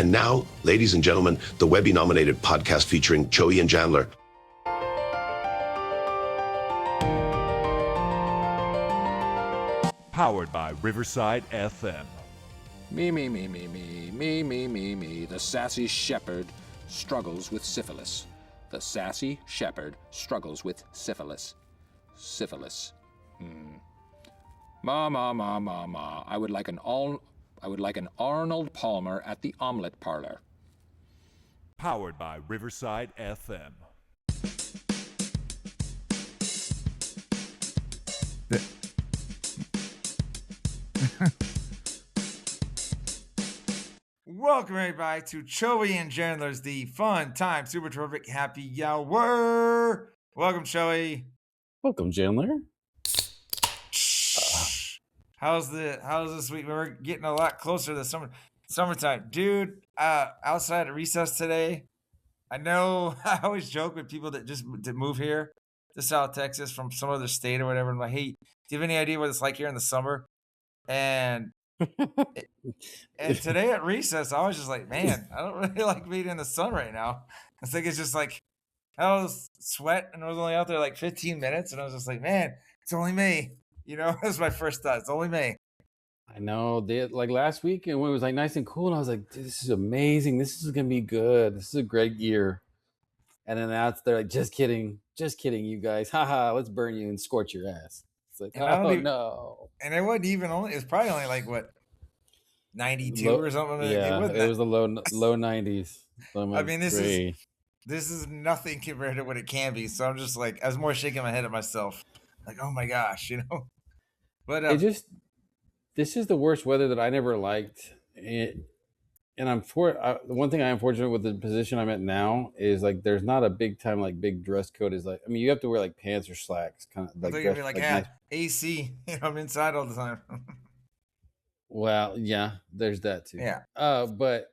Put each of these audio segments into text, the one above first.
And now, ladies and gentlemen, the Webby-nominated podcast featuring Choey and Jandler. Powered by Riverside FM. Me. The sassy shepherd struggles with syphilis. The sassy shepherd struggles with syphilis. Syphilis. Ma. I would like an Arnold Palmer at the omelet parlor. Powered by Riverside FM. Welcome everybody to Choey and Jandler's The Fun Time Super Terrific Happy Hour. Welcome, Choey. Welcome, Jandler. How's this week? We're getting a lot closer to the summertime, dude. Outside at recess today, I know I always joke with people that just move here to South Texas from some other state or whatever. I'm like, hey, do you have any idea what it's like here in the summer? And today at recess, I was just like, man, I don't really like being in the sun right now. I think it's just like, I was sweat and I was only out there like 15 minutes. And I was just like, man, it's only May. You know, that was my first thought. It's only May. I know. Like last week, and when it was like nice and cool, and I was like, dude, this is amazing. This is going to be good. This is a great year. And then now they're like, just kidding, you guys. Haha, let's burn you and scorch your ass. It's like, no. And it wasn't even only, it's probably only like what, 92 or something. Yeah, it was the low 90s. So I mean, this is nothing compared to what it can be. So I'm just like, I was more shaking my head at myself, like, oh my gosh, you know. But this is the worst weather that I never liked. And the one thing I am fortunate with the position I'm at now is like there's not a big dress code. Is like, I mean, you have to wear like pants or slacks, kind of like. They're gonna be like, nice. AC. You know, I'm inside all the time. Well, yeah, there's that too. Yeah. But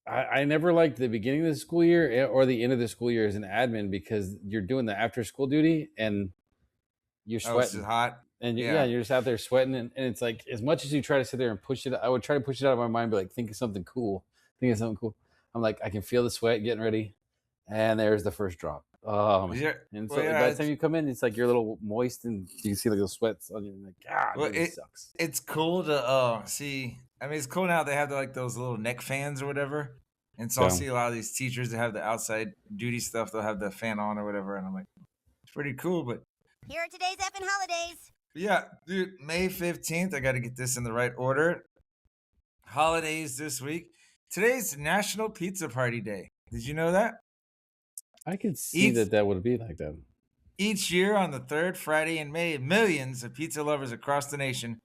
I never liked the beginning of the school year or the end of the school year as an admin because you're doing the after school duty and you're sweating. It's hot. And you're just out there sweating. And it's like, as much as you try to sit there and push it, I would try to push it out of my mind, but like, think of something cool. I'm like, I can feel the sweat getting ready. And there's the first drop. Oh, man. And so by the time you come in, it's like you're a little moist and you can see like those sweats on you. And like, God, it sucks. It's cool to see. I mean, it's cool now they have like those little neck fans or whatever. And so I'll see a lot of these teachers that have the outside duty stuff. They'll have the fan on or whatever. And I'm like, it's pretty cool. But here are today's effing holidays. Yeah, dude, May 15th. I got to get this in the right order. Holidays this week. Today's National Pizza Party Day. Did you know that? I could see that would be like that. Each year on the third Friday in May, millions of pizza lovers across the nation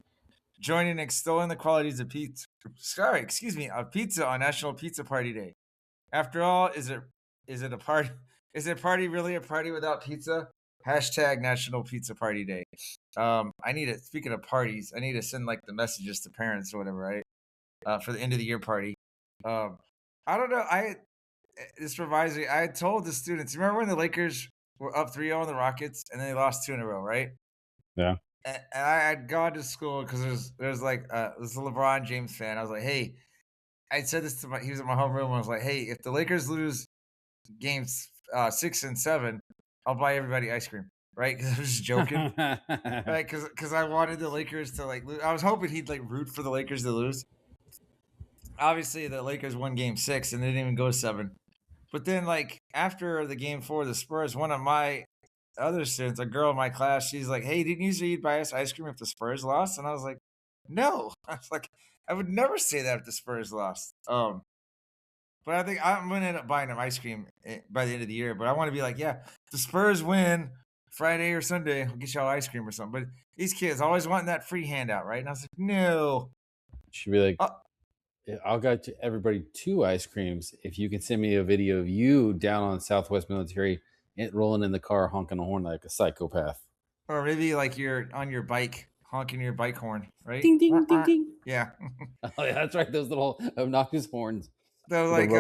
join in extolling the qualities of pizza. Of pizza on National Pizza Party Day. After all, is it a party? Is a party really a party without pizza? Hashtag National Pizza Party Day. Speaking of parties, I need to send like the messages to parents or whatever, right? For the end of the year party. I don't know. This reminds me, I told the students, remember when the Lakers were up 3-0 on the Rockets and then they lost 2 in a row, right? Yeah. And I had gone to school because there's like this LeBron James fan. I was like, hey, I said this he was in my homeroom. I was like, hey, if the Lakers lose games 6 and 7, I'll buy everybody ice cream, right? Because I was just joking, right? Because I wanted the Lakers to like lose. I was hoping he'd like root for the Lakers to lose. Obviously, the Lakers won Game 6 and they didn't even go 7. But then, like after the Game 4, the Spurs, one of my other students, a girl in my class, she's like, "Hey, didn't you say you'd buy us ice cream if the Spurs lost?" And I was like, "No." I was like, "I would never say that if the Spurs lost." But I think I'm gonna end up buying them ice cream by the end of the year. But I want to be like, yeah, if the Spurs win Friday or Sunday, I'll get y'all ice cream or something. But these kids always wanting that free handout, right? And I was like, no. Should be like, I'll get everybody 2 ice creams if you can send me a video of you down on Southwest Military rolling in the car honking a horn like a psychopath. Or maybe like you're on your bike honking your bike horn, right? Ding, ding, ding, ding. Yeah. Oh, yeah, that's right. Those little obnoxious horns. Those like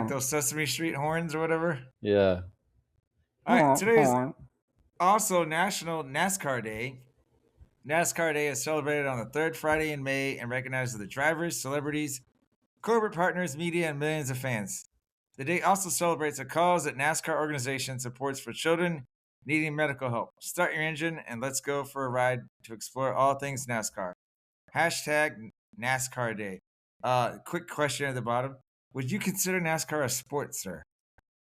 those Sesame Street horns or whatever. Yeah. All right. Today's also National NASCAR Day. NASCAR Day is celebrated on the third Friday in May and recognizes the drivers, celebrities, corporate partners, media, and millions of fans. The day also celebrates a cause that NASCAR organization supports for children needing medical help. Start your engine and let's go for a ride to explore all things NASCAR. Hashtag NASCAR Day. Quick question at the bottom. Would you consider NASCAR a sport, sir?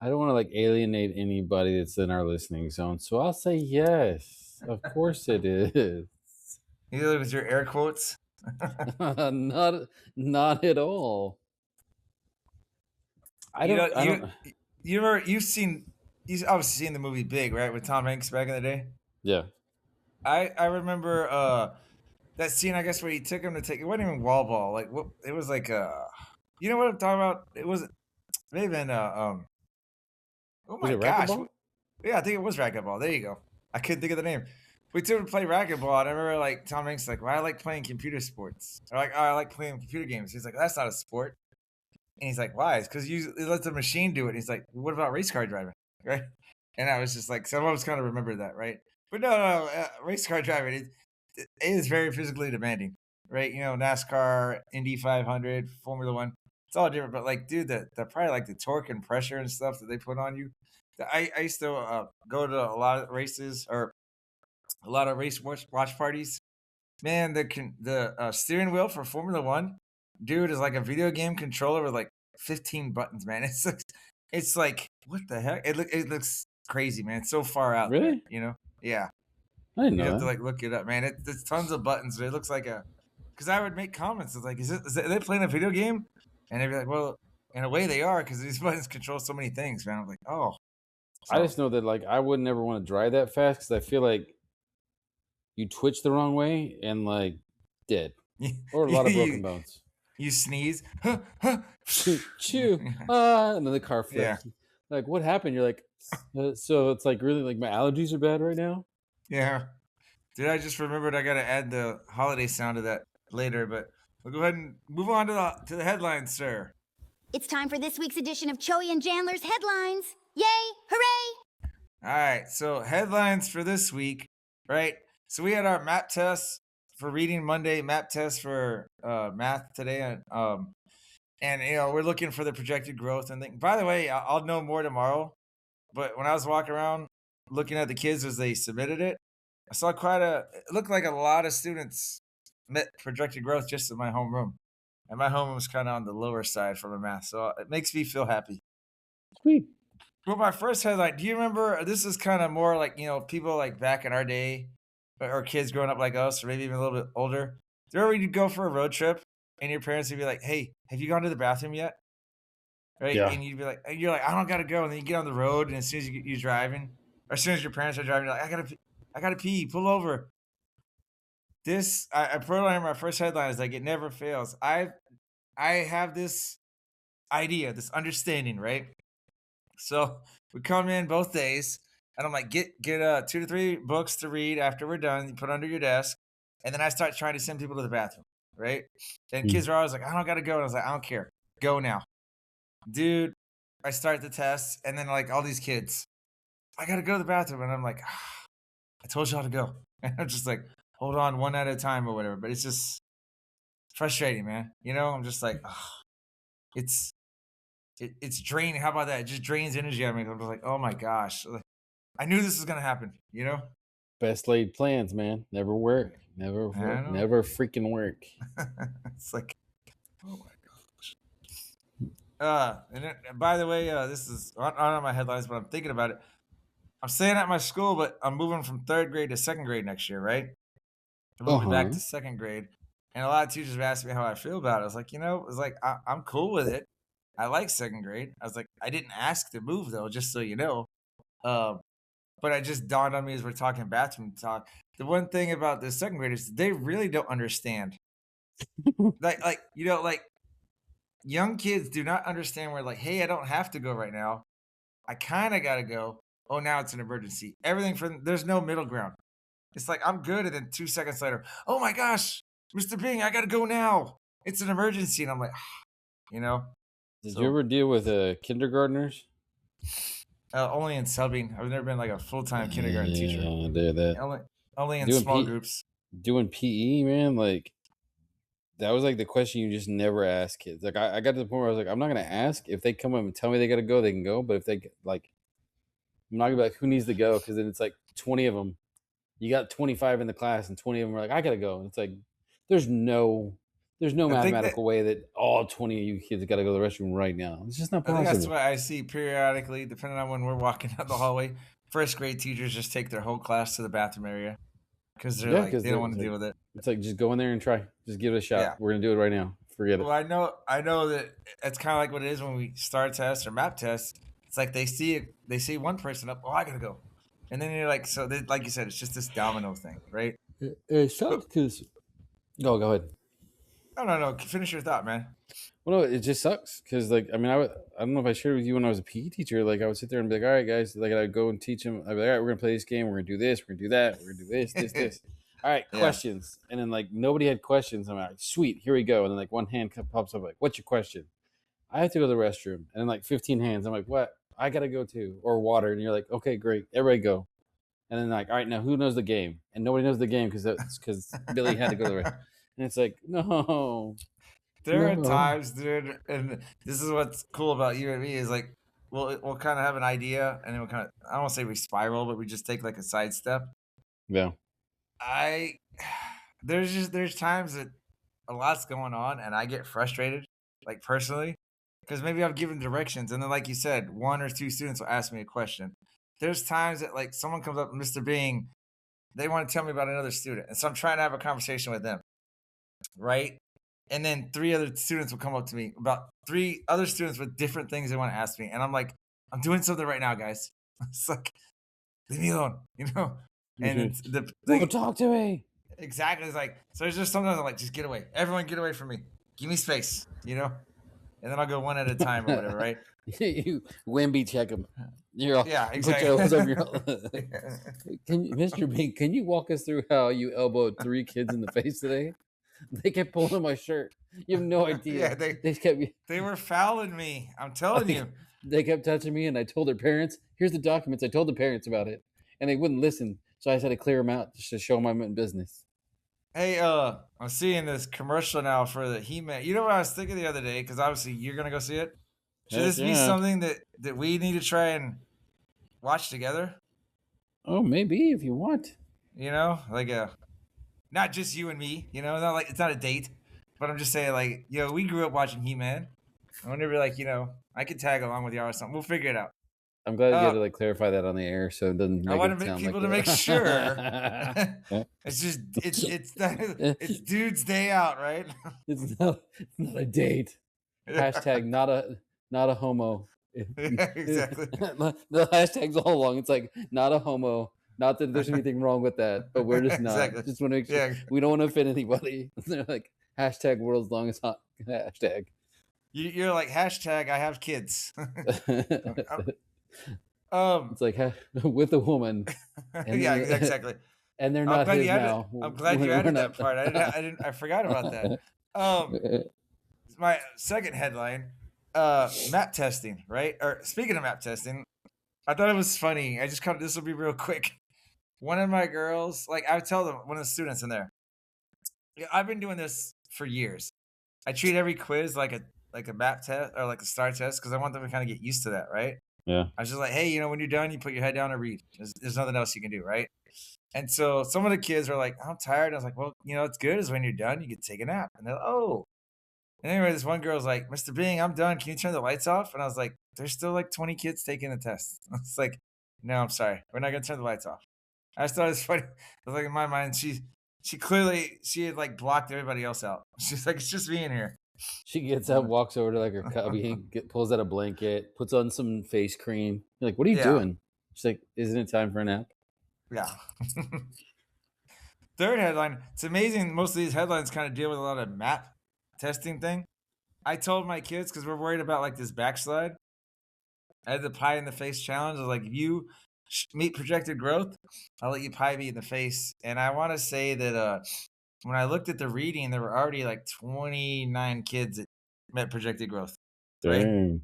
I don't want to like alienate anybody that's in our listening zone, so I'll say yes. Of course it is. Either with your air quotes. Not at all. I don't. You remember you've obviously seen the movie Big, right, with Tom Hanks back in the day. Yeah. I remember that scene, I guess, where he took him to take. It wasn't even wall ball. Like what? It was like you know what I'm talking about? It was maybe been Oh my gosh! Yeah, I think it was racquetball. There you go. I couldn't think of the name. We took him to play racquetball, and I remember like Tom Hanks like, "Well, I like playing computer sports." Or like, "Oh, I like playing computer games." He's like, "That's not a sport." And he's like, "Why?" It's because you let the machine do it. And he's like, "What about race car driving?" Right? And I was just like, some of us kind of remember that, right? But no, race car driving it is very physically demanding, right? You know, NASCAR, Indy 500, Formula One, it's all different. But like, dude, the probably like the torque and pressure and stuff that they put on you. I used to go to a lot of races or a lot of race watch parties. Man, the steering wheel for Formula One, dude, is like a video game controller with like 15 buttons, man. It's like what the heck? It looks crazy, man. It's so far out. Really? There, you know? Yeah. I didn't You know have that. to like look it up, man. There's tons of buttons. It looks like because I would make comments. It's like, are they playing a video game? And they'd be like, well, in a way they are, because these buttons control so many things, man. I'm like, oh. I just know that like I would never want to drive that fast because I feel like you twitch the wrong way and like dead or a lot of broken bones. You sneeze, chew, and then the car flips. Yeah. Like, what happened? You're like, so it's like really like my allergies are bad right now. Yeah, dude, I just remembered I got to add the holiday sound to that later, but we'll go ahead and move on to the headlines, sir. It's time for this week's edition of Choey and Jandler's headlines. Yay! Hooray! All right, so headlines for this week, right? So we had our map test for reading Monday, map test for math today, and you know we're looking for the projected growth and thing. By the way, I'll know more tomorrow. But when I was walking around looking at the kids as they submitted it, I saw it looked like a lot of students met projected growth just in my homeroom. And my homeroom was kind of on the lower side from a math. So it makes me feel happy. Sweet. Well, my first headline, do you remember, this is kind of more like, you know, people like back in our day, or kids growing up like us, or maybe even a little bit older. Do you remember you'd go for a road trip and your parents would be like, hey, have you gone to the bathroom yet? Right? Yeah. And you'd be like, I don't gotta go. And then you get on the road, and as soon as you're driving, or as soon as your parents are driving, you're like, I gotta pee, pull over. I put on my first headline is like, it never fails. I have this idea, this understanding, right? So we come in both days, and I'm like, get 2 to 3 books to read after we're done. You put under your desk, and then I start trying to send people to the bathroom, right? And kids are always like, I don't gotta go. And I was like, I don't care, go now. Dude, I start the test, and then like all these kids, I gotta go to the bathroom, and I'm like, I told y'all to go, and I'm just like, hold on, one at a time or whatever. But it's just frustrating, man. You know, I'm just like, it's draining. How about that? It just drains energy out of me. I'm just like, oh my gosh, I knew this was gonna happen. You know, best laid plans, man, never work, never freaking work. It's like, oh my gosh. And then, by the way, this is on my headlines, but I'm thinking about it. I'm staying at my school, but I'm moving from 3rd grade to 2nd grade next year, right? I'm moving back to 2nd grade. And a lot of teachers have asked me how I feel about it. I was like, you know, it's like, I'm cool with it. I like 2nd grade. I was like, I didn't ask to move, though, just so you know. But it just dawned on me as we're talking bathroom talk. The one thing about the 2nd graders, they really don't understand. like, you know, like, young kids do not understand where, like, hey, I don't have to go right now. I kind of got to go. Oh, now it's an emergency. Everything there's no middle ground. It's like, I'm good. And then 2 seconds later, oh my gosh, Mr. Bing, I got to go now. It's an emergency. And I'm like, you know. Did you ever deal with kindergartners? Only in subbing. I've never been like a full-time kindergarten teacher. Yeah, I did that. Only in small groups. Doing PE, man, like that was like the question you just never ask kids. Like I got to the point where I was like, I'm not gonna ask. If they come up and tell me they gotta go, they can go. But if they like, I'm not gonna be like, who needs to go? Because then it's like 20 of them. You got 25 in the class, and 20 of them are like, I gotta go. And it's like, there's no I think that mathematical way that all 20 of you kids got to go to the restroom right now. It's just not I think that's possible. what I see periodically, depending on when we're walking down the hallway. First grade teachers just take their whole class to the bathroom area because they're Yeah, like because they don't want to deal with it. it's like just go in there and try. Just give it a shot. Yeah. We're gonna do it right now. Forget Well, it. I know that it's kind of like what it is when we start tests or map tests. It's like they see one person up, oh, I gotta go, and then you're like, so they, like you said, it's just this domino thing, right? It sucks because. Oh, go ahead. No, finish your thought, man. Well, no, it just sucks because, like, I mean, I don't know if I shared with you when I was a PE teacher. Like, I would sit there and be like, "All right, guys," like, I'd go and teach them. I'd be like, "All right, we're gonna play this game. We're gonna do this. We're gonna do that. We're gonna do this. All right, Yeah. questions." And then like nobody had questions. I'm like, "Sweet, here we go." And then like one hand pops up, like, "What's your question?" I have to go to the restroom, and then like 15 hands. I'm like, "What? I gotta go too," or water. And you're like, "Okay, great, everybody go." And then like, "All right, now who knows the game?" And nobody knows the game because Billy had to go to the restroom. And it's like, no. There are No. times, dude, and this is what's cool about you and me is like we'll kind of have an idea, and then we'll kind of I don't want to say we spiral, but we just take like a side step. Yeah. I there's times that a lot's going on, and I get frustrated, like personally, because maybe I've given directions, and then like you said, one or two students will ask me a question. There's times that like someone comes up, Mr. Bing, they want to tell me about another student, and so I'm trying to have a conversation with them, right? And then three other students will come up to me about three other students with different things they want to ask me, and I'm like, I'm doing something right now, guys. It's like, leave me alone, you know. And it's Don't talk to me. exactly. It's like, so there's just sometimes I'm like, just get away. Everyone get away from me. Give me space, you know? And then I'll go one at a time or whatever, right? You Wimby check them. You're all, Yeah, put exactly. your elbows over your. Can you, Mr. Bing? Can you walk us through how you elbowed 3 kids in the face today? They kept pulling on my shirt. You have no idea. Yeah, they were fouling me. I'm telling you. They kept touching me, and I told their parents, "Here's the documents." I told the parents about it, and they wouldn't listen. So I just had to clear them out just to show them I'm in business. Hey, I'm seeing this commercial now for the He-Man. You know what I was thinking the other day? Because obviously you're gonna go see it. Should Heck this be yeah. something that we need to try and watch together? Oh, maybe if you want. You know, like not just you and me. You know, not like it's not a date, but I'm just saying, like, we grew up watching He-Man. I wonder if, like, I could tag along with y'all or something. We'll figure it out. I'm glad you had to like clarify that on the air, so it doesn't. I Make want it to make sound people like to make sure. Yeah. It's just it's dude's day out, right? It's not a date. Hashtag not a homo. Exactly. The hashtag's all along. It's like not a homo. Not that there's anything wrong with that, but we're just not. Exactly. Just want to make sure Yeah. we don't want to offend anybody. They're like hashtag world's longest hot hashtag. You're like hashtag I have kids. It's like with a woman. And yeah, exactly. And they're not his now. I'm glad you added that part. I forgot about that. My second headline, map testing, right? Or speaking of map testing, I thought it was funny. I just this will be real quick. One of my girls, like I would tell them, one of the students in there, I've been doing this for years. I treat every quiz like a map test or like a star test because I want them to kind of get used to that, right? Yeah. I was just like, hey, when you're done, you put your head down and read. There's nothing else you can do, right? And so some of the kids are like, I'm tired. I was like, well, it's good is when you're done, you can take a nap. And they're like, oh. And anyway, this one girl's like, Mr. Bing, I'm done. Can you turn the lights off? And I was like, there's still like 20 kids taking the test. I was like, no, I'm sorry. We're not going to turn the lights off. I just thought it was funny. I was like, in my mind, she had like blocked everybody else out. She's like, it's just me in here. She gets up, walks over to like her cubby, pulls out a blanket, puts on some face cream. You're like, what are you doing? She's like, isn't it time for a nap? Yeah. Third headline. It's amazing. Most of these headlines kind of deal with a lot of map testing thing. I told my kids, because we're worried about like this backslide. I had the pie-in-the-face challenge. I was like, if you meet projected growth, I'll let you pie me in the face. And I want to say that when I looked at the reading, there were already like 29 kids that met projected growth. Right? Dang.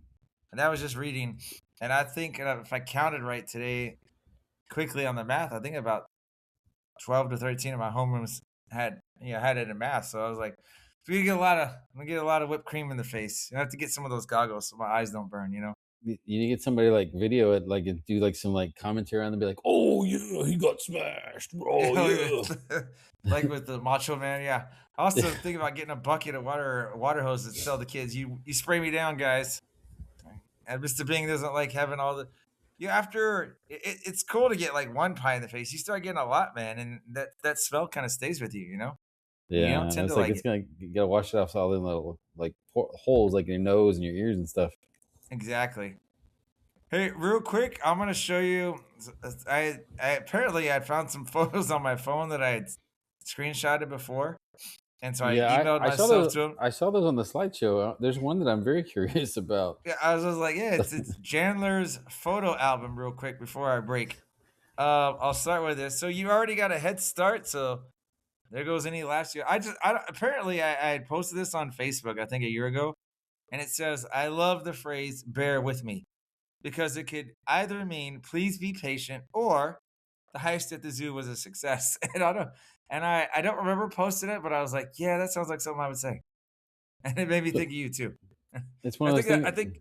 And that was just reading. And I think if I counted right today, quickly on the math, I think about 12 to 13 of my homerooms had it in math. So I was like, I'm gonna get a lot of whipped cream in the face. I have to get some of those goggles so my eyes don't burn. You need to get somebody like video it, like and do like some like commentary on them, be like, "Oh yeah, he got smashed, bro. Yeah." Like with the Macho Man. Yeah. I also think about getting a bucket of water hose and tell the kids, you spray me down, guys. And Mr. Bing doesn't like having all the. It's cool to get like one pie in the face. You start getting a lot, man, and that smell kind of stays with you. You Yeah, don't tend it's to like like it's it. gonna you gotta wash it off all the little like holes like in your nose and your ears and stuff. Exactly. Hey, real quick, I'm gonna show you. I apparently I found some photos on my phone that I had screenshotted before, and so I Yeah, emailed I saw myself those. to him. I saw those on the slideshow. There's one that I'm very curious about. Yeah, I was just like, yeah, it's Jandler's photo album. Real quick before I break, I'll start with this. So you already got a head start. So there goes any last year. Apparently I had posted this on Facebook I think a year ago, and it says I love the phrase "bear with me" because it could either mean please be patient or the heist at the zoo was a success. I don't remember posting it, but I was like, yeah, that sounds like something I would say, and it made me think of you too. It's one I of those think that, things.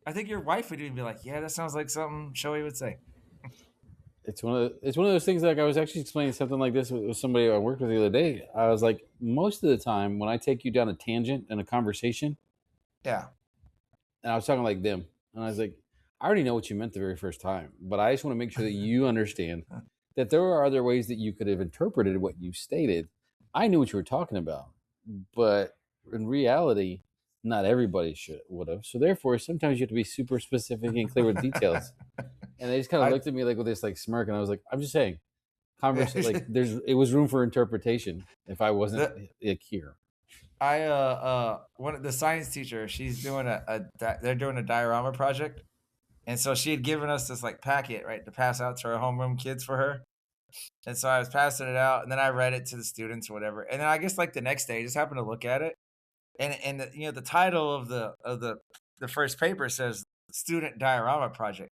I think your wife would even be like, yeah, that sounds like something Shoei would say. It's one of those things. Like I was actually explaining something like this with somebody I worked with the other day. I was like, most of the time when I take you down a tangent in a conversation, Yeah. and I was talking like them, and I was like, I already know what you meant the very first time, but I just want to make sure that you understand that there are other ways that you could have interpreted what you stated. I knew what you were talking about, but in reality, not everybody would have. So therefore, sometimes you have to be super specific and clear with details. And they just kind of I looked at me like with this like smirk, and I was like, I'm just saying, it was room for interpretation if I wasn't the like here. one of the science teacher, she's doing they're doing a diorama project, and so she had given us this like packet right to pass out to our homeroom kids for her, and so I was passing it out, and then I read it to the students or whatever, and then I guess like the next day, I just happened to look at it, and the title of the first paper says student diorama project,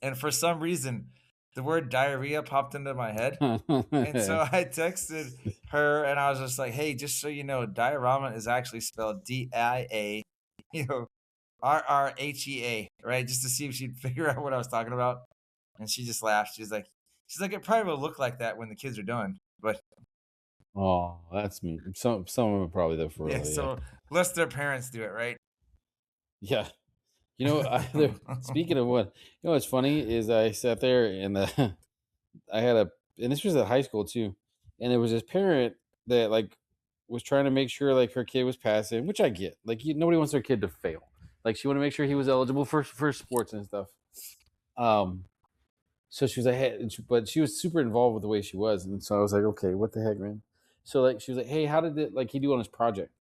and for some reason, the word diarrhea popped into my head. And so I texted her and I was just like, hey, just so you know, diorama is actually spelled D-I-A, R-R-H-E-A, right? Just to see if she'd figure out what I was talking about. And she just laughed. She's like, it probably will look like that when the kids are done. But Oh, that's me. Some of them are probably there for yeah, real. Yeah. so unless their parents do it, right? Yeah. Speaking of what's funny is I sat there and I had and this was at high school too, and there was this parent that like was trying to make sure like her kid was passing, which I get. Like nobody wants their kid to fail. Like she wanted to make sure he was eligible for sports and stuff. So she was like, hey, but she was super involved with the way she was, and so I was like, okay, what the heck, man? So like she was like, hey, how did it like he do on his project?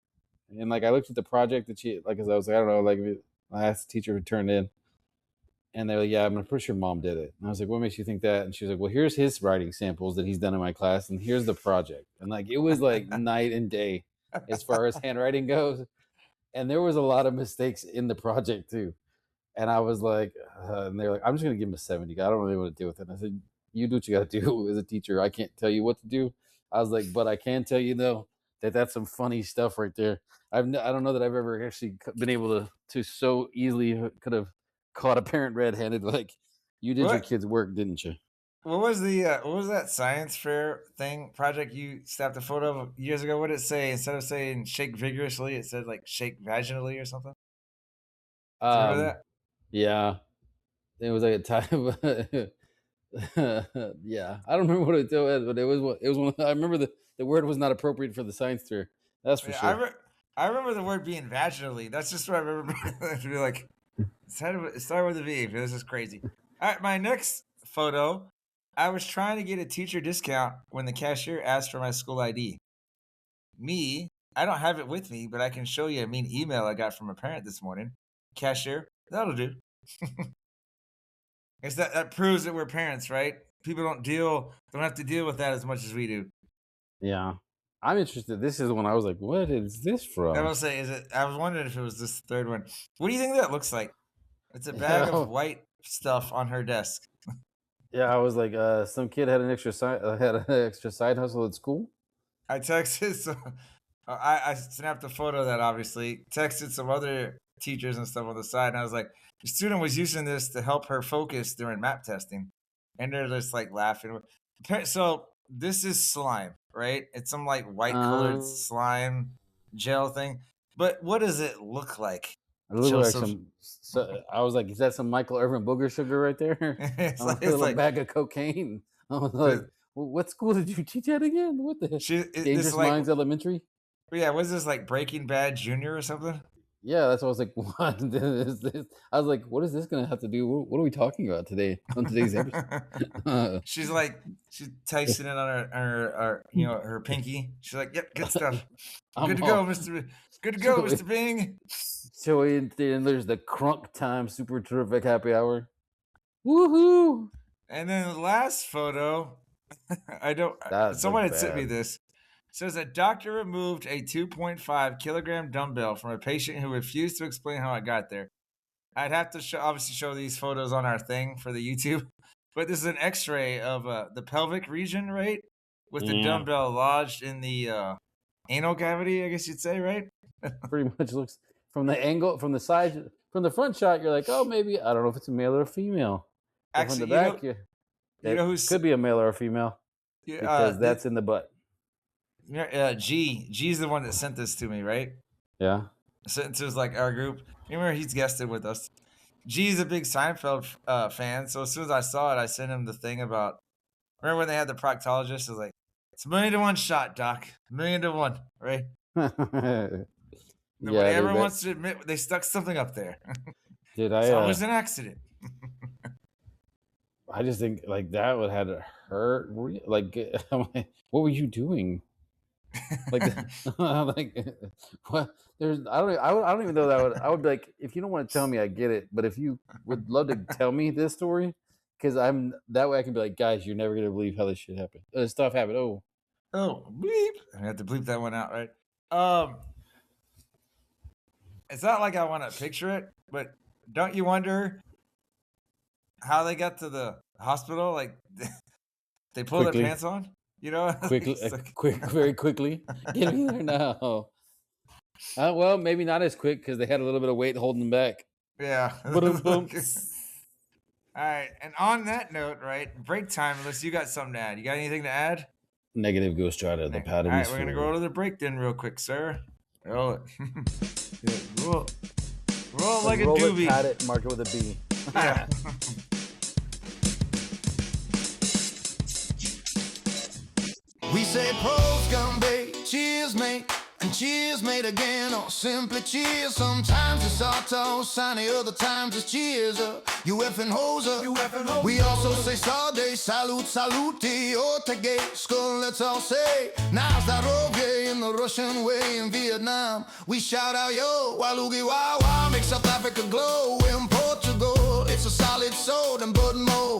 And like I looked at the project that she like, 'cause I was like, I don't know, like I asked the teacher who turned in, and they're like, yeah, I'm pretty sure mom did it. And I was like, what makes you think that? And she was like, well, here's his writing samples that he's done in my class, and here's the project. And like it was like night and day as far as handwriting goes, and there was a lot of mistakes in the project too. And I was like, and they're like, I'm just gonna give him a 70. I don't really want to deal with it. And I said, you do what you got to do as a teacher. I can't tell you what to do. I was like, but I can tell you though that that's some funny stuff right there. I don't know that I've ever actually been able to so easily could have caught a parent red-handed. Like you did your kid's work, didn't you? What was that science fair thing project you snapped a photo of years ago? What did it say? Instead of saying shake vigorously, it said like shake vaginally or something. Do you remember Um, that? yeah, it was like a time. Yeah, I don't remember what it was, but it was one. I remember the word was not appropriate for the science fair. That's for Yeah, sure. I remember the word being vaginally. That's just what I remember. To be like, it started with a V. This is crazy. All right, my next photo. I was trying to get a teacher discount when the cashier asked for my school ID. Me, I don't have it with me, but I can show you a mean email I got from a parent this morning. Cashier, that'll do. Guess that proves that we're parents, right? People don't have to deal with that as much as we do. Yeah, I'm interested. This is the one I was like, what is this I from? will say, I was wondering if it was this third one. What do you think that looks like? It's a bag of white stuff on her desk. Yeah, I was like, some kid had an extra side hustle at school. I texted I snapped a photo of that, obviously, texted some other teachers and stuff on the side, and I was like, the student was using this to help her focus during map testing. And they're just like laughing. So this is slime, right? It's some like white colored slime gel thing. But what does it look like? It looks like I was like, is that some Michael Irvin booger sugar right there? It's I'm like, a little bag of cocaine. I was like, well, what school did you teach at again? What the Dangerous Minds Elementary? Yeah, was this like Breaking Bad Junior or something? Yeah, that's what I was like. What is this? I was like, what is this gonna have to do? What are we talking about today on today's episode? She's tasting it on her her pinky. She's like, yep, good stuff. Good to go, Mr. Bing. Choey and Jandler's the crunk time super terrific happy hour. Woohoo! And then the last photo, someone had sent me this. It says a doctor removed a 2.5 kilogram dumbbell from a patient who refused to explain how it got there. I'd have to obviously show these photos on our thing for the YouTube, but this is an X-ray of the pelvic region, right, with the dumbbell lodged in the anal cavity, I guess you'd say, right? Pretty much looks from the angle, from the side, from the front shot, you're like, oh, maybe I don't know if it's a male or a female. Actually, from the back, could be a male or a female because that's in the butt. G's the one that sent this to me, right? Yeah. Sent to us like our group. Remember, he's guested with us. G's a big Seinfeld fan, so as soon as I saw it, I sent him the thing about. Remember when they had the proctologist? It was like, it's a 1,000,000 to 1 shot, doc. 1,000,000 to 1, right? Nobody ever wants to admit they stuck something up there. It's always an accident. I just think like that would have hurt. Like, what were you doing? Like, like what? I don't even know that I would be like, if you don't want to tell me, I get it. But if you would love to tell me this story, because I'm that way, I can be like, guys, you're never gonna believe how this shit happened. Stuff happened. Oh, bleep! I have to bleep that one out, right? It's not like I want to picture it, but don't you wonder how they got to the hospital? Like, they pulled their pants on, you know? Quickly, very quickly. Get me there now. Well, maybe not as quick because they had a little bit of weight holding them back. Yeah. All right. And on that note, right, break time, unless you got something to add. You got anything to add? Negative Ghost Rider, the pattern. All right, we're going to go to the break then real quick, sir. Roll it. roll like a doobie. Pat it, mark it with a B. Yeah. We say pros come bait, cheers mate, and cheers mate again, or simply cheers. Sometimes it's auto, sunny, other times it's cheers up. You effing hoser. We also say sade, salute, salute, otage, skull, let's all say. Now's that roge in the Russian way in Vietnam. We shout out yo, walugi wawa, make South Africa glow. In Portugal, it's a solid soul and button mo.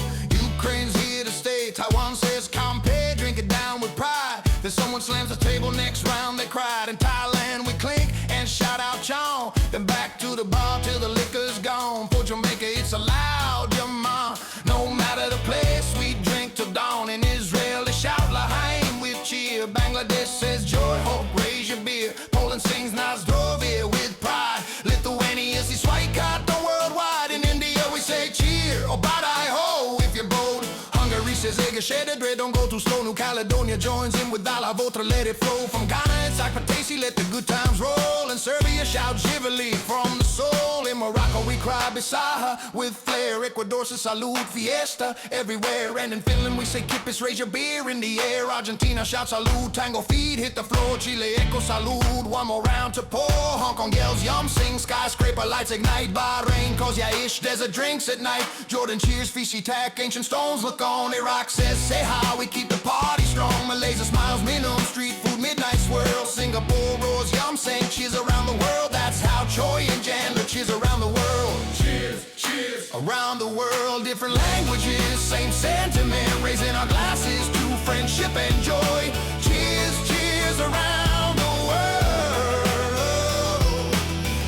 Ukraine's here to stay, Taiwan says compay, drink it down with pride. Then someone slams the table, next round they cried. In Thailand we clink and shout out Chong. Then back to the bar till the liquor's gone. For Jamaica it's allowed, your mom. No matter the place, we drink till dawn. In Israel they shout L'chaim with cheer. Bangladesh says joy, hope, raise your beer. Poland sings Nazdrovie with pride. Lithuania is Swaikato worldwide. In India we say cheer, or badai ho if you're bold. Hungary says Ega Shedder, Dre don't go too slow. New Caledonia joins in with Ala Votra, let it flow. From Ghana it's Akpatesi, let the good times roll. And Serbia shout Jivali from the soul. In Morocco we cry Bisaha with flair. Ecuador says salute, fiesta everywhere. And in Finland we say kippis, raise your beer in the air. Argentina shouts salute, tango feet hit the floor. Chile echo salute, one more round to pour. Hong Kong yells yum, sing, skyscraper lights ignite. Bahrain calls ish, desert drinks at night. Jordan cheers, Fiji tack, ancient stones look on. Iraq says say hi, we keep the party strong. Malaysia smiles, minimum street food, midnight swirl. Singapore roars yum, saying cheers around the world. That's how Choey and Jandler cheers around the world. Cheers, cheers. Around the world, different languages, same sentiment. Raising our glasses to friendship and joy. Cheers, cheers around the world.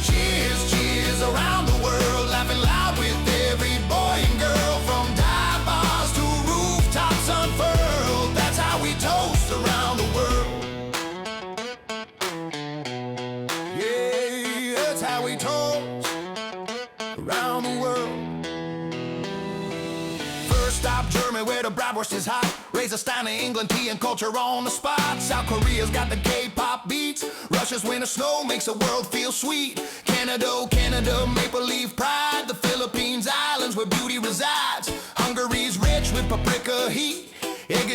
Cheers, cheers around the world. Laughing loud with every boy and girl. From dive bars to rooftops unfurled. That's how we toast around the world. we toast around the world. First stop Germany, where the bratwurst is hot. Raise a stein of England, tea and culture on the spot. South Korea's got the K-pop beats. Russia's winter snow makes the world feel sweet. Canada, maple leaf pride. The Philippines islands where beauty resides. Hungary's rich with paprika heat. Egg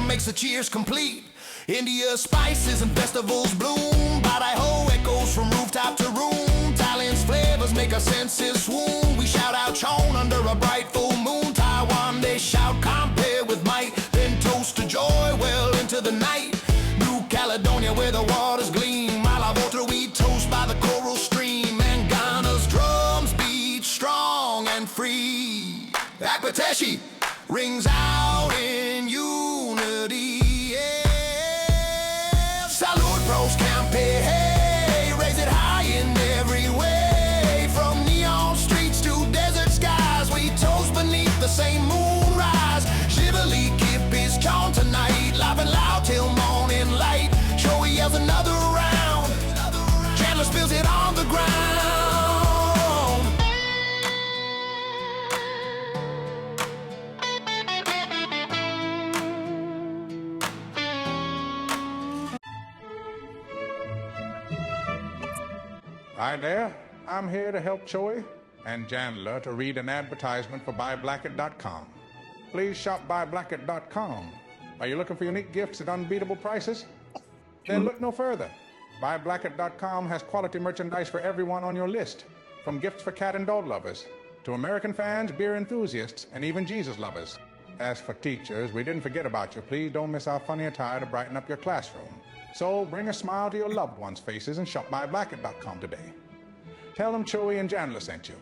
makes the cheers complete. India spices and festivals bloom. Badajoz echoes from rooftop to room. Thailand's flavors make our senses swoon. We shout out Chon under a bright full moon. Taiwan they shout compare with might. Then toast to joy well into the night. New Caledonia where the waters gleam. Malabotra we toast by the coral stream. And Ghana's drums beat strong and free. Akbateshi rings out in unity. Yeah. Salud pros campe, hey, raise it high in every way. From neon streets to desert skies, we toast beneath the same moonrise. Shivali kip is chant tonight, live and loud till morning light. Choey yells another round, Jandler spills it on the ground. Hi there, I'm here to help Choey and Jandler to read an advertisement for BuyBlackett.com. Please shop BuyBlackett.com. Are you looking for unique gifts at unbeatable prices? Then look no further. BuyBlackett.com has quality merchandise for everyone on your list, from gifts for cat and dog lovers, to American fans, beer enthusiasts, and even Jesus lovers. As for teachers, we didn't forget about you. Please don't miss our funny attire to brighten up your classroom. So bring a smile to your loved ones' faces and shop BuyBlackett.com today. Tell them Choey and Jandler sent you.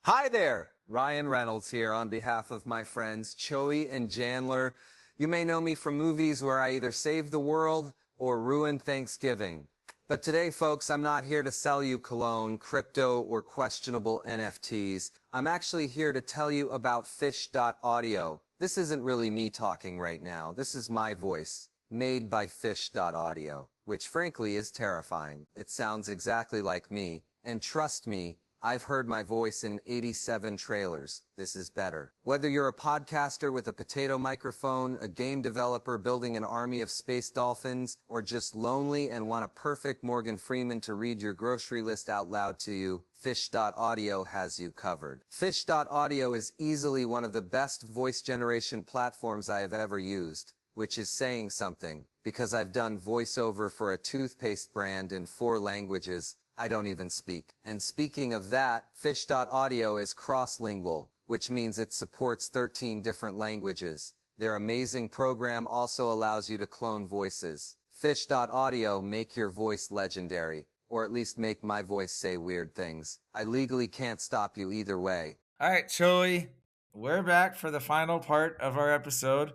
Hi there, Ryan Reynolds here on behalf of my friends Choey and Jandler. You may know me from movies where I either save the world or ruin Thanksgiving. But today, folks, I'm not here to sell you cologne, crypto, or questionable NFTs. I'm actually here to tell you about Fish.audio. This isn't really me talking right now. This is my voice, made by Fish.audio, which frankly is terrifying. It sounds exactly like me, and trust me, I've heard my voice in 87 trailers. This is better. Whether you're a podcaster with a potato microphone, a game developer building an army of space dolphins, or just lonely and want a perfect Morgan Freeman to read your grocery list out loud to you, Fish.audio has you covered. Fish.audio is easily one of the best voice generation platforms I have ever used, which is saying something, because I've done voiceover for a toothpaste brand in 4 languages I don't even speak. And speaking of that, Fish.audio is cross-lingual, which means it supports 13 different languages. Their amazing program also allows you to clone voices. Fish.audio make your voice legendary, or at least make my voice say weird things. I legally can't stop you either way. All right, Choey, we're back for the final part of our episode.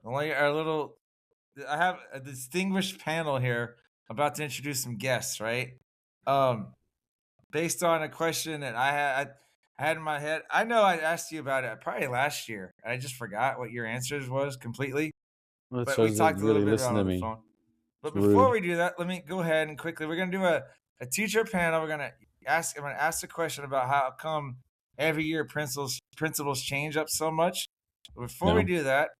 I have a distinguished panel here about to introduce some guests, right? Based on a question that I had in my head. I know I asked you about it probably last year. I just forgot what your answers was completely. Well, But so we talked a little really bit listen on to the me. phone. But It's before rude. we do that, let me go ahead and quickly. We're gonna do a teacher panel. I'm gonna ask a question about how come every year principles change up so much. But before we No. do that,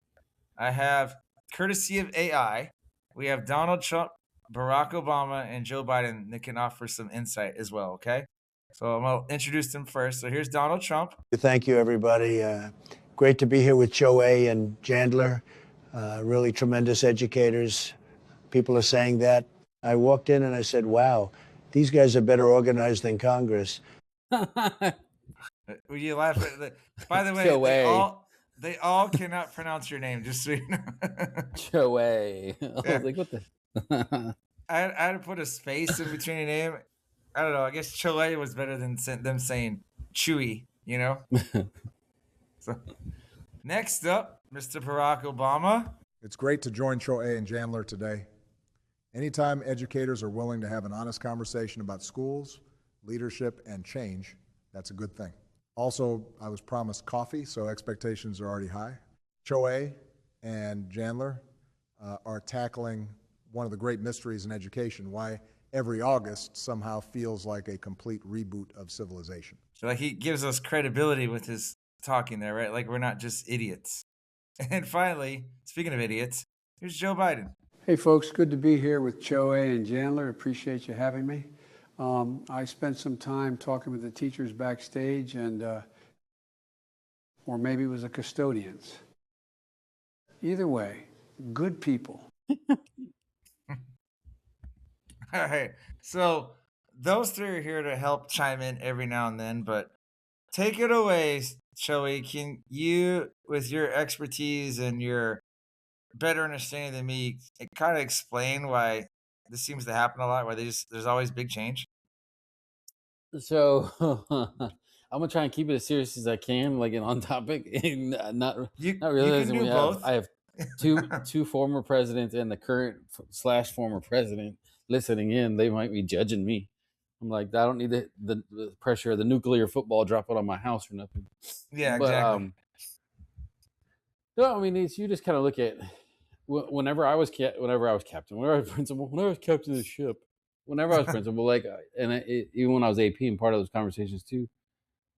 I have courtesy of AI. We have Donald Trump, Barack Obama, and Joe Biden that can offer some insight as well. Okay, so I'm gonna introduce them first. So here's Donald Trump. Thank you, everybody. Great to be here with Choey and Jandler. Really tremendous educators. People are saying that. I walked in and I said, wow, these guys are better organized than Congress. Will you laugh at that? By the way, Choey. they all cannot pronounce your name, just so you know. Choey. I Yeah. was like, what the? I had to put a space in between your name. I don't know. I guess Choey was better than them saying Chewy, you know? So, next up, Mr. Barack Obama. It's great to join Choey and Jandler today. Anytime educators are willing to have an honest conversation about schools, leadership, and change, that's a good thing. Also, I was promised coffee, so expectations are already high. Choey and Jandler are tackling one of the great mysteries in education, why every August somehow feels like a complete reboot of civilization. So like he gives us credibility with his talking there, right? Like we're not just idiots. And finally, speaking of idiots, here's Joe Biden. Hey folks, good to be here with Choey and Jandler. Appreciate you having me. I spent some time talking with the teachers backstage and, or maybe it was the custodians. Either way, good people. All right. So those three are here to help chime in every now and then, but take it away, Choey. Can you, with your expertise and your better understanding than me, kind of explain why this seems to happen a lot, why there's always big change? So I'm gonna try and keep it as serious as I can, like on topic, and not realizing I have two former presidents and the current / former president listening in. They might be judging me. I'm like, I don't need the pressure of the nuclear football dropping on my house or nothing. Yeah, but, exactly. No, I mean, you just kind of look at whenever I was captain, whenever I was principal, whenever I was captain of the ship, whenever I was principal, like, even when I was AP and part of those conversations too,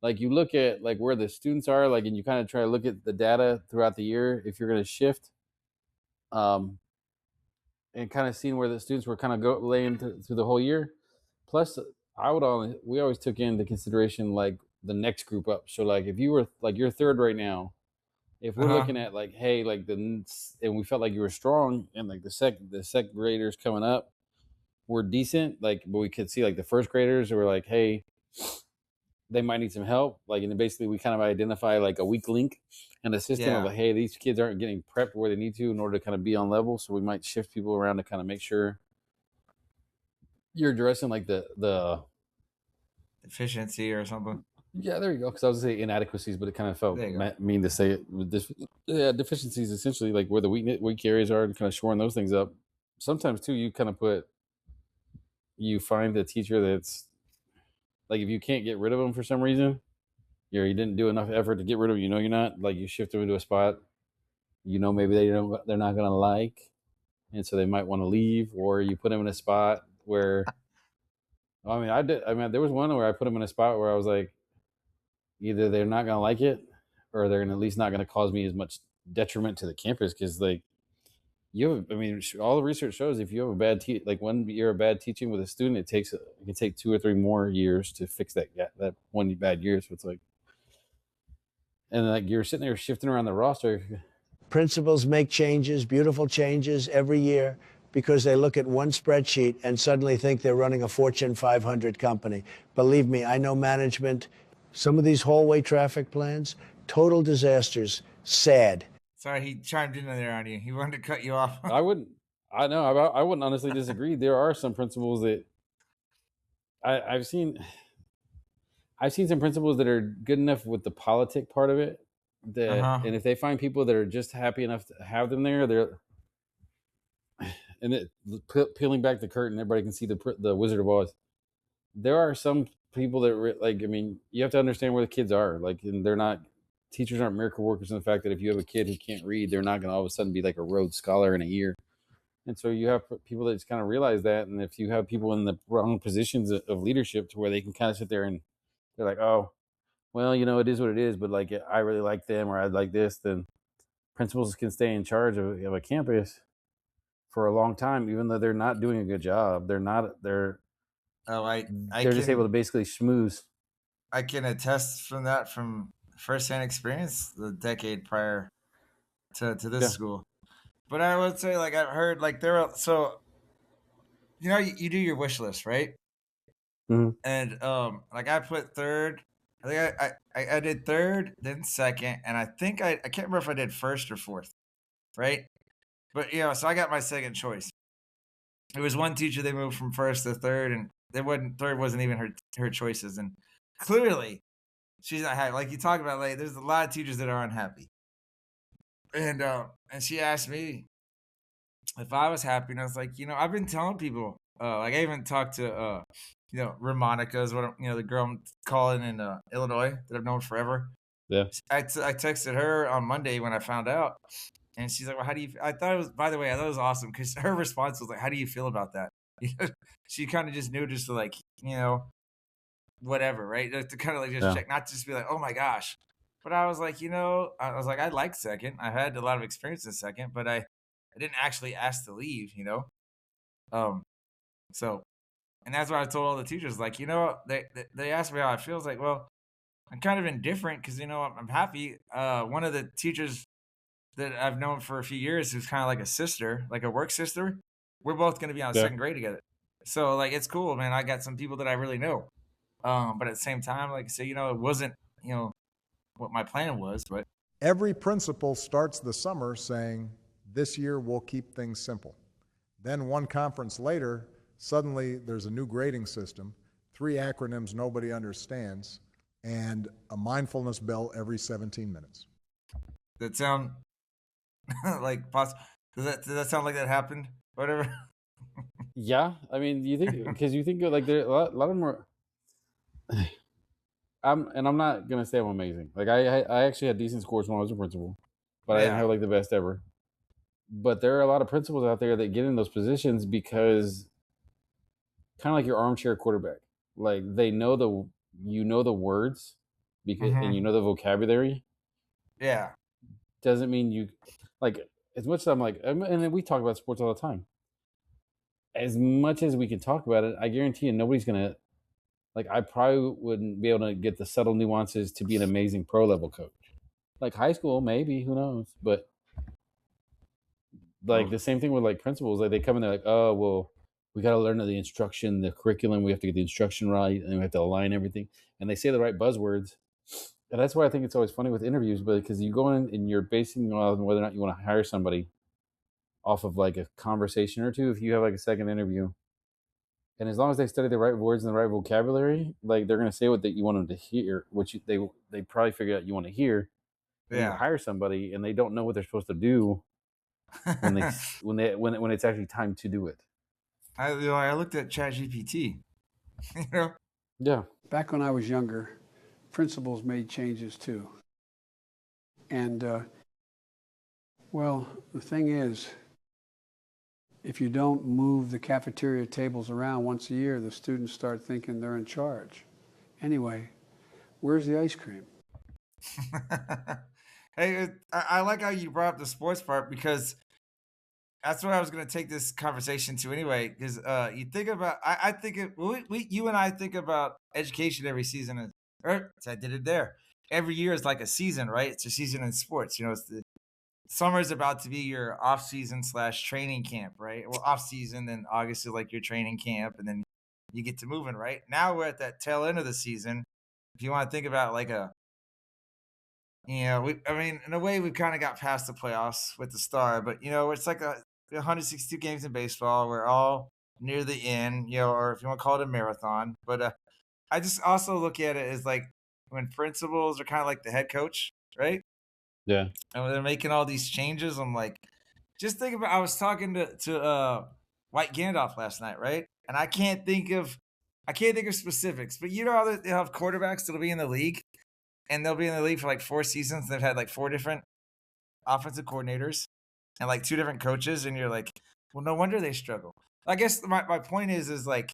like you look at like where the students are, like, and you kind of try to look at the data throughout the year if you're going to shift, and kind of seeing where the students were kind of laying through the whole year. Plus, we always took into consideration like the next group up. So like if you were like you're third right now, if we're looking at like, hey, like and we felt like you were strong, and like the second graders coming up were decent, like, but we could see like the first graders were like, hey, they might need some help. Like, and basically we kind of identify like a weak link in the system of like, hey, these kids aren't getting prepped where they need to in order to kind of be on level. So we might shift people around to kind of make sure you're addressing like the efficiency or something. Yeah, there you go. Because I was going to say inadequacies, but it kind of felt mean to say it. With this, deficiencies essentially like where the weak areas are, and kind of shoring those things up. Sometimes too, you find the teacher that's like, if you can't get rid of them for some reason, you didn't do enough effort to get rid of them. You're not, like, you shift them into a spot, maybe they're not going to like, and so they might want to leave, or you put them in a spot where, there was one where I put them in a spot where I was like, either they're not going to like it, or they're at least not going to cause me as much detriment to the campus. Because like all the research shows, if you have a bad when you're a bad teaching with a student, it can take 2 or 3 more years to fix that one bad year. So it's like, and like you're sitting there shifting around the roster. Principals make changes, beautiful changes every year, because they look at one spreadsheet and suddenly think they're running a Fortune 500 company. Believe me, I know management. Some of these hallway traffic plans, total disasters, sad. Sorry, he chimed in there on you. He wanted to cut you off. I wouldn't honestly disagree. There are some principals that I've seen some principals that are good enough with the politic part of it. And if they find people that are just happy enough to have them there, peeling back the curtain, everybody can see the Wizard of Oz. There are some people that you have to understand where the kids are, like, and teachers aren't miracle workers in the fact that if you have a kid who can't read, they're not going to all of a sudden be like a Rhodes Scholar in a year. And so you have people that just kind of realize that. And if you have people in the wrong positions of leadership to where they can kind of sit there and they're like, oh, well, it is what it is, but like, I really like them, or I'd like this, then principals can stay in charge of a campus for a long time, even though they're not doing a good job. They're just able to basically schmooze. I can attest from firsthand experience the decade prior to this school. But I would say, like, I've heard, like, you do your wish list, right? Mm-hmm. And like, I put third. I think I did third, then second, and I think I can't remember if I did first or fourth, right? But so I got my second choice. It was one teacher, they moved from first to third, and third wasn't even her choices, and clearly she's not happy. Like you talk about, like, there's a lot of teachers that are unhappy, and she asked me if I was happy, and I was like, I've been telling people, like, I even talked to Ramonica is what the girl I'm calling in Illinois that I've known forever. Yeah, I texted her on Monday when I found out, And she's like, well, how do you, I thought it was, by the way, I thought it was awesome because her response was like, how do you feel about that? She kind of just knew just to like, whatever, right? Like, to kind of like just check, not just be like, oh my gosh. But I was like, I was like, I like second. I had a lot of experience in second, but I didn't actually ask to leave, So, and that's why I told all the teachers, like, they asked me how I feel. I was like, well, I'm kind of indifferent because, I'm happy. One of the teachers that I've known for a few years who's kind of like a sister, like a work sister, we're both going to be on second grade together. So, like, it's cool, man. I got some people that I really know. But at the same time, like I say, it wasn't, what my plan was, but Every principal starts the summer saying, this year we'll keep things simple. Then one conference later, suddenly there's a new grading system, 3 acronyms nobody understands, and a mindfulness bell every 17 minutes. That sound like possible? Does that sound like that happened? Whatever. Yeah, I mean, you think because you think like there a lot of them are. I'm not gonna say I'm amazing. Like I actually had decent scores when I was a principal, but I didn't have like the best ever. But there are a lot of principals out there that get in those positions because kind of like your armchair quarterback. Like they know the words because and you know the vocabulary. Yeah. Doesn't mean you like as much as I'm like, and then we talk about sports all the time. As much as we can talk about it, I guarantee you nobody's gonna like. I probably wouldn't be able to get the subtle nuances to be an amazing pro level coach. Like high school, maybe, who knows? But like the same thing with like principals, like they come in, they're like, oh well, we got to learn the instruction, the curriculum. We have to get the instruction right, and we have to align everything. And they say the right buzzwords, and that's why I think it's always funny with interviews, but because you go in and you're basing on whether or not you want to hire somebody off of like a conversation or two. If you have like a second interview, and as long as they study the right words and the right vocabulary, like they're gonna say what that you want them to hear, which they probably figure out you want to hear. And you hire somebody and they don't know what they're supposed to do when when it's actually time to do it. I looked at ChatGPT. Yeah. Back when I was younger, principals made changes too. And well, the thing is, if you don't move the cafeteria tables around once a year, the students start thinking they're in charge. Anyway, where's the ice cream? Hey, I like how you brought up the sports part because that's what I was going to take this conversation to anyway. Because you think about, I think you and I think about education every season. I did it there. Every year is like a season, right? It's a season in sports. It's summer is about to be your off season / training camp, right? Well, off season, then August is like your training camp, and then you get to moving, right? Now we're at that tail end of the season. If you want to think about like in a way we've kind of got past the playoffs with the Star, but it's like 162 games in baseball. We're all near the end, or if you want to call it a marathon. But I just also look at it as like when principals are kind of like the head coach, right? Yeah. And they're making all these changes. I'm like, just think about. I was talking to White Gandalf last night, right? And I can't think of specifics, but how they have quarterbacks that'll be in the league, and they'll be in the league for like 4 seasons. They've had like 4 different offensive coordinators and like 2 different coaches, and you're like, well, no wonder they struggle. I guess my point is like,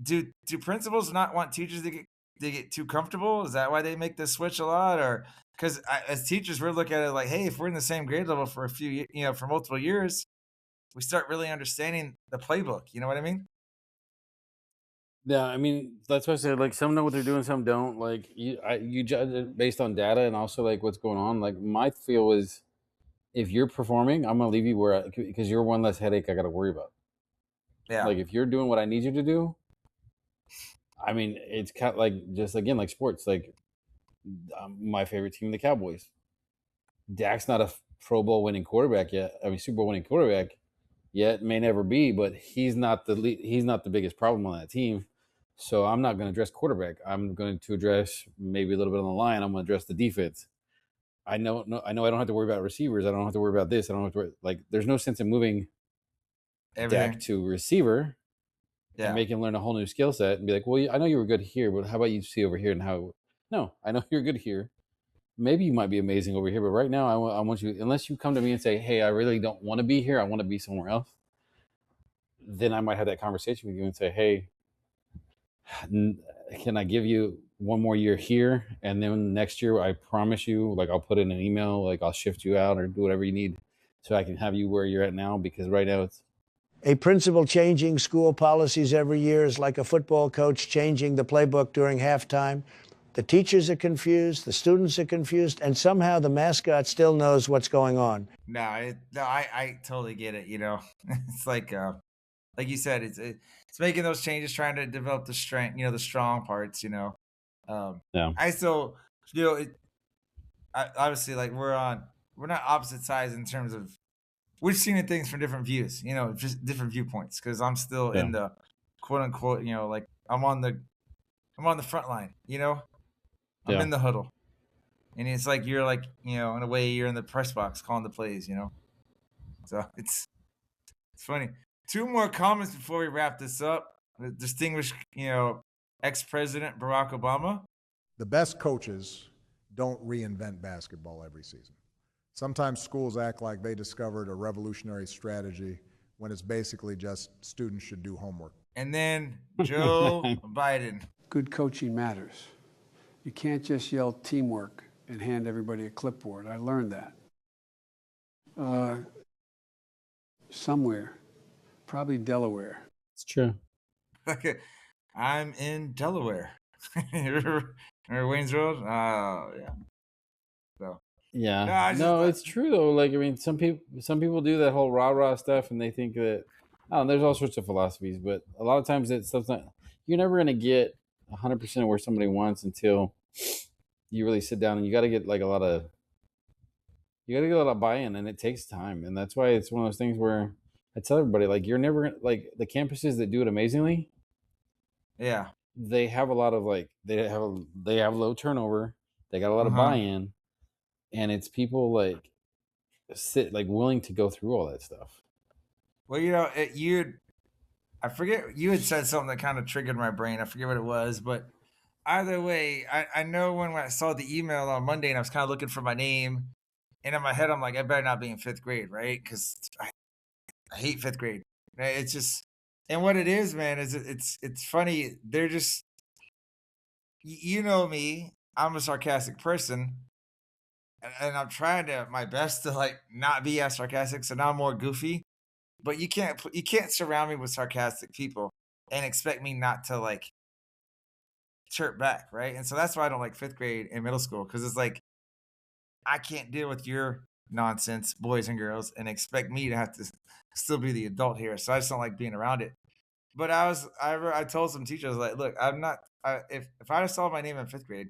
do principals not want teachers to get too comfortable? Is that why they make the switch a lot? Or because as teachers, we're looking at it like, hey, if we're in the same grade level for for multiple years, we start really understanding the playbook. You know what I mean? Yeah, I mean that's why I said like some know what they're doing, some don't. Like you judge it based on data and also like what's going on. Like my feel is, if you're performing, I'm gonna leave you because you're one less headache I got to worry about. Yeah. Like if you're doing what I need you to do, I mean it's kind of like just again like sports. Like my favorite team, the Cowboys. Dak's not a Pro Bowl winning quarterback yet. I mean Super Bowl winning quarterback yet, may never be, but he's not the he's not the biggest problem on that team. So I'm not going to address quarterback. I'm going to address maybe a little bit on the line. I'm going to address the defense. I know I don't have to worry about receivers. I don't have to worry about this. I don't have to worry, there's no sense in moving Dak to receiver and make him learn a whole new skill set and be like, well, I know you were good here, but how about you see over here and how? No, I know you're good here. maybe you might be amazing over here, but right now I want you, unless you come to me and say, hey, I really don't want to be here, I want to be somewhere else, then I might have that conversation with you and say, hey, can I give you one more year here, and then next year I promise you, like, I'll put in an email, like I'll shift you out or do whatever you need so I can have you where you're at now, because right now it's A principal changing school policies every year is like a football coach changing the playbook during halftime. The teachers are confused, the students are confused, and somehow the mascot still knows what's going on. No, I totally get it. It's like you said, it's making those changes, trying to develop the strength, the strong parts. yeah. I still, obviously, like we're not opposite sides in terms of we've seen things from different views, just different viewpoints. Because I'm still Yeah. in the quote unquote, like I'm on the front line. I'm Yeah. in the huddle, and it's like you're like in a way you're in the press box calling the plays. So it's funny. Two more comments before we wrap this up. The distinguished, ex-president Barack Obama. The best coaches don't reinvent basketball every season. Sometimes schools act like they discovered a revolutionary strategy when it's basically just students should do homework. And then Joe Biden. Good coaching matters. You can't just yell teamwork and hand everybody a clipboard. I learned that. Somewhere, probably Delaware. It's true. I'm in Delaware. Remember Wayne's World? Yeah. So. Yeah. No, it's true though. Like, I mean, some people do that whole rah-rah stuff, and they think that, I don't know, there's all sorts of philosophies, but a lot of times that stuff's not, you're never going to get 100% where somebody wants until you really sit down, and you got to get a lot of buy-in, and it takes time. And that's why it's one of those things where I tell everybody, like, you're never like the campuses that do it amazingly. Yeah. They have a lot of they have low turnover. They got a lot of buy-in, and it's people willing to go through all that stuff. Well, I forget, you had said something that kind of triggered my brain. I forget what it was, but either way, I know when I saw the email on Monday and I was kind of looking for my name, and in my head I'm like, I better not be in 5th grade, right? Because I hate 5th grade. It's just, and what it is, man, is it's funny. They're just, you know me, I'm a sarcastic person, and I'm trying my best to not be as sarcastic, so now I'm more goofy. But you can't surround me with sarcastic people and expect me not to chirp back, right? And so that's why I don't like 5th grade and middle school, because it's like I can't deal with your nonsense, boys and girls, and expect me to have to still be the adult here. So I just don't like being around it. But I told some teachers, like, look, I'm not. If I saw my name in 5th grade,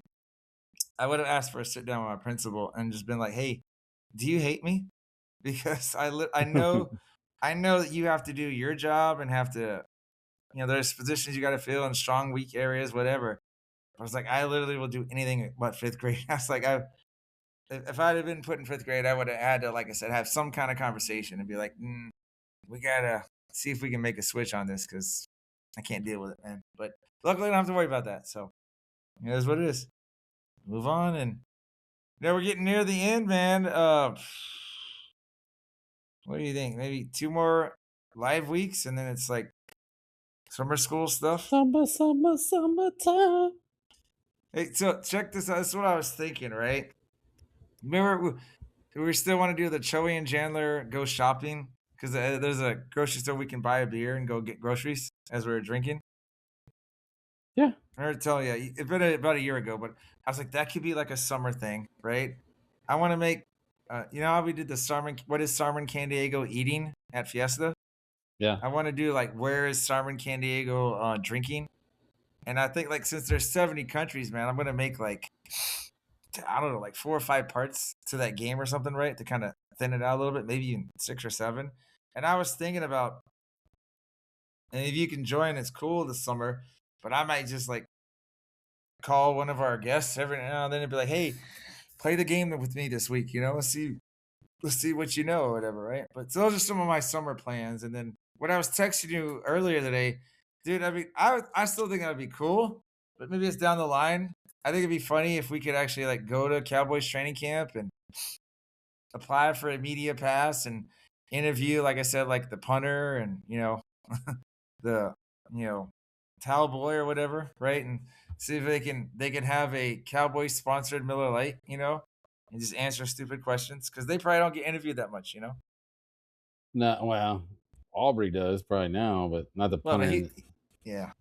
I would have asked for a sit down with my principal and just been like, hey, do you hate me? Because I know that you have to do your job and have to, there's positions you got to fill in strong, weak areas, whatever. I was like, I literally will do anything but 5th grade. I was like, if I'd have been put in 5th grade, I would have had to, like I said, have some kind of conversation and be like, we got to see if we can make a switch on this, because I can't deal with it, man. But luckily I don't have to worry about that. So it is what it is. Move on. And we're getting near the end, man. What do you think? Maybe 2 more live weeks, and then it's like summer school stuff. Summertime. Hey, so check this out. This is what I was thinking, right? Remember, we still want to do the Choey and Jandler go shopping, because there's a grocery store we can buy a beer and go get groceries as we were drinking. Yeah. I remember telling you, it's been about a year ago, but I was like, that could be like a summer thing, right? I want to make, how we did what is Carmen Candiego eating at Fiesta? Yeah. I want to do where is Carmen Candiego drinking? And I think since there's 70 countries, man, I'm going to make I don't know, 4 or 5 parts to that game or something, right? To kind of thin it out a little bit, maybe even 6 or 7. And I was thinking about, and if you can join, it's cool this summer, but I might just call one of our guests every now and then and be like, hey, play the game with me this week, let's see what you know or whatever, right? But those are some of my summer plans. And then when I was texting you earlier today, dude, I mean, I still think that would be cool, but maybe it's down the line. I think it'd be funny if we could actually like go to Cowboys training camp and apply for a media pass and interview, like I said, like the punter and the towel boy or whatever, right? And see if they can have a Cowboys sponsored Miller Lite, and just answer stupid questions because they probably don't get interviewed that much, No, well, Aubrey does probably now, but not the Well, punter. yeah.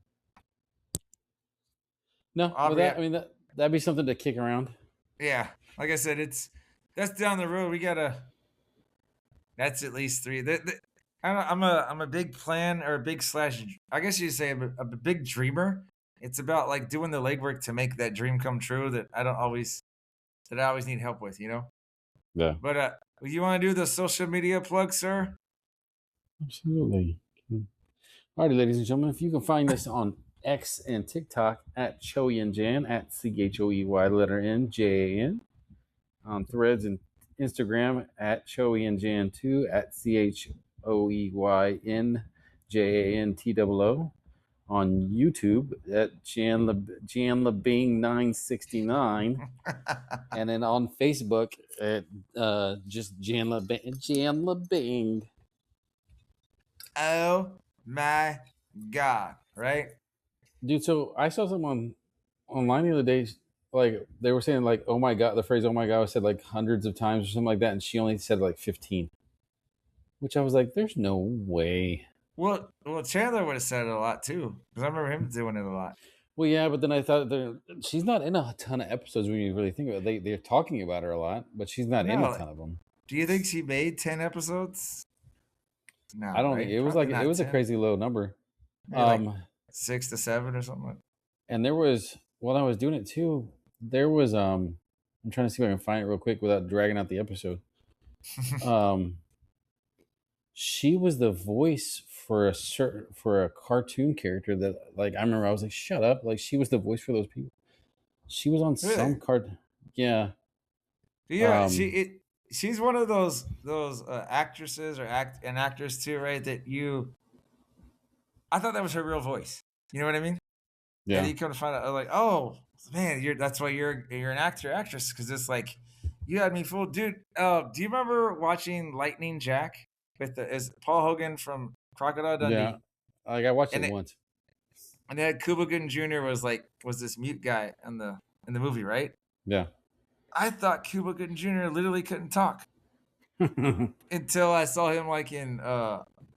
No, Aubrey, but that'd be something to kick around. Yeah, like I said, that's down the road. That's at least 3. I'm a big plan or a big slash. I guess you'd say a big dreamer. It's about like doing the legwork to make that dream come true that I always need help with, Yeah. But you want to do the social media plug, sir? Absolutely. Alrighty, ladies and gentlemen, if you can find us on X and TikTok at Choey and Jan at CHOEY letter N JAN, on Threads and Instagram at Choey and Jan 2 at CHOEYNJANTOO, on YouTube at Jandler Bing 969, and then on Facebook at just Jandler Bing. Oh my God! Right, dude. So I saw someone online the other day, like they were saying, like, "Oh my God," the phrase "Oh my God" was said like hundreds of times or something like that, and she only said like 15. Which I was like, "There's no way." Well, Chandler would have said it a lot too, because I remember him doing it a lot. Well, yeah, but then I thought she's not in a ton of episodes when you really think about it. They're talking about her a lot, but she's not in a ton of them. Do you think she made 10 episodes? No, I don't think it was Probably like it was 10. a crazy low number. Like 6 to 7 or something. And there was, while I was doing it too, there was I'm trying to see if I can find it real quick without dragging out the episode. She was the voice for a cartoon character that, like, I remember I was like, shut up, like she was the voice for those people. She was on some card. Yeah. Yeah, she's one of those actresses or actors too, right? I thought that was her real voice. You know what I mean? Yeah. And you come to find out, like, oh man, that's why you're an actress, because it's like you had me fooled, dude. Do you remember watching Lightning Jack with is Paul Hogan from Crocodile Dundee? Yeah, like I watched it once. And then Cuba Gooding Jr. was this mute guy in the movie, right? Yeah. I thought Cuba Gooding Jr. literally couldn't talk until I saw him like in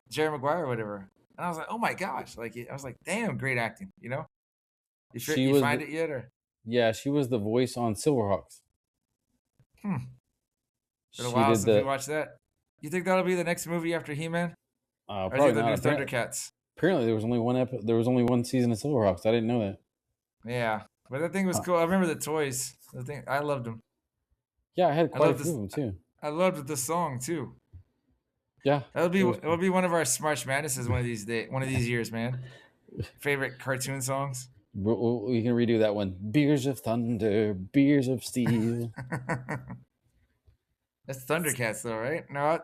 Jerry Maguire or whatever, and I was like, oh my gosh! Like I was like, damn, great acting, You find it yet, or? Yeah, she was the voice on Silverhawks. Been a while since we watched that. You think that'll be the next movie after He-Man? Probably the not. new Thundercats. Apparently, there was only one season of Silverhawks. I didn't know that. Yeah, but that thing was cool. I remember the toys. I loved them. Yeah, I had quite a few of them too. I loved the song too. Yeah, it'll be one of our March Madnesses one of these years, man. Favorite cartoon songs. We can redo that one. Beers of Thunder, Beers of Steel. That's Thundercats, though, right? No,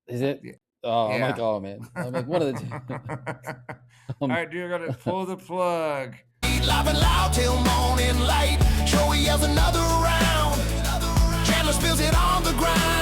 is it? Yeah. Oh, I'm like, oh man, I'm like, one of the two. All right, dude, I gotta pull the plug. Live and loud till morning light. Choey yells another round. Jandler spills it on the ground.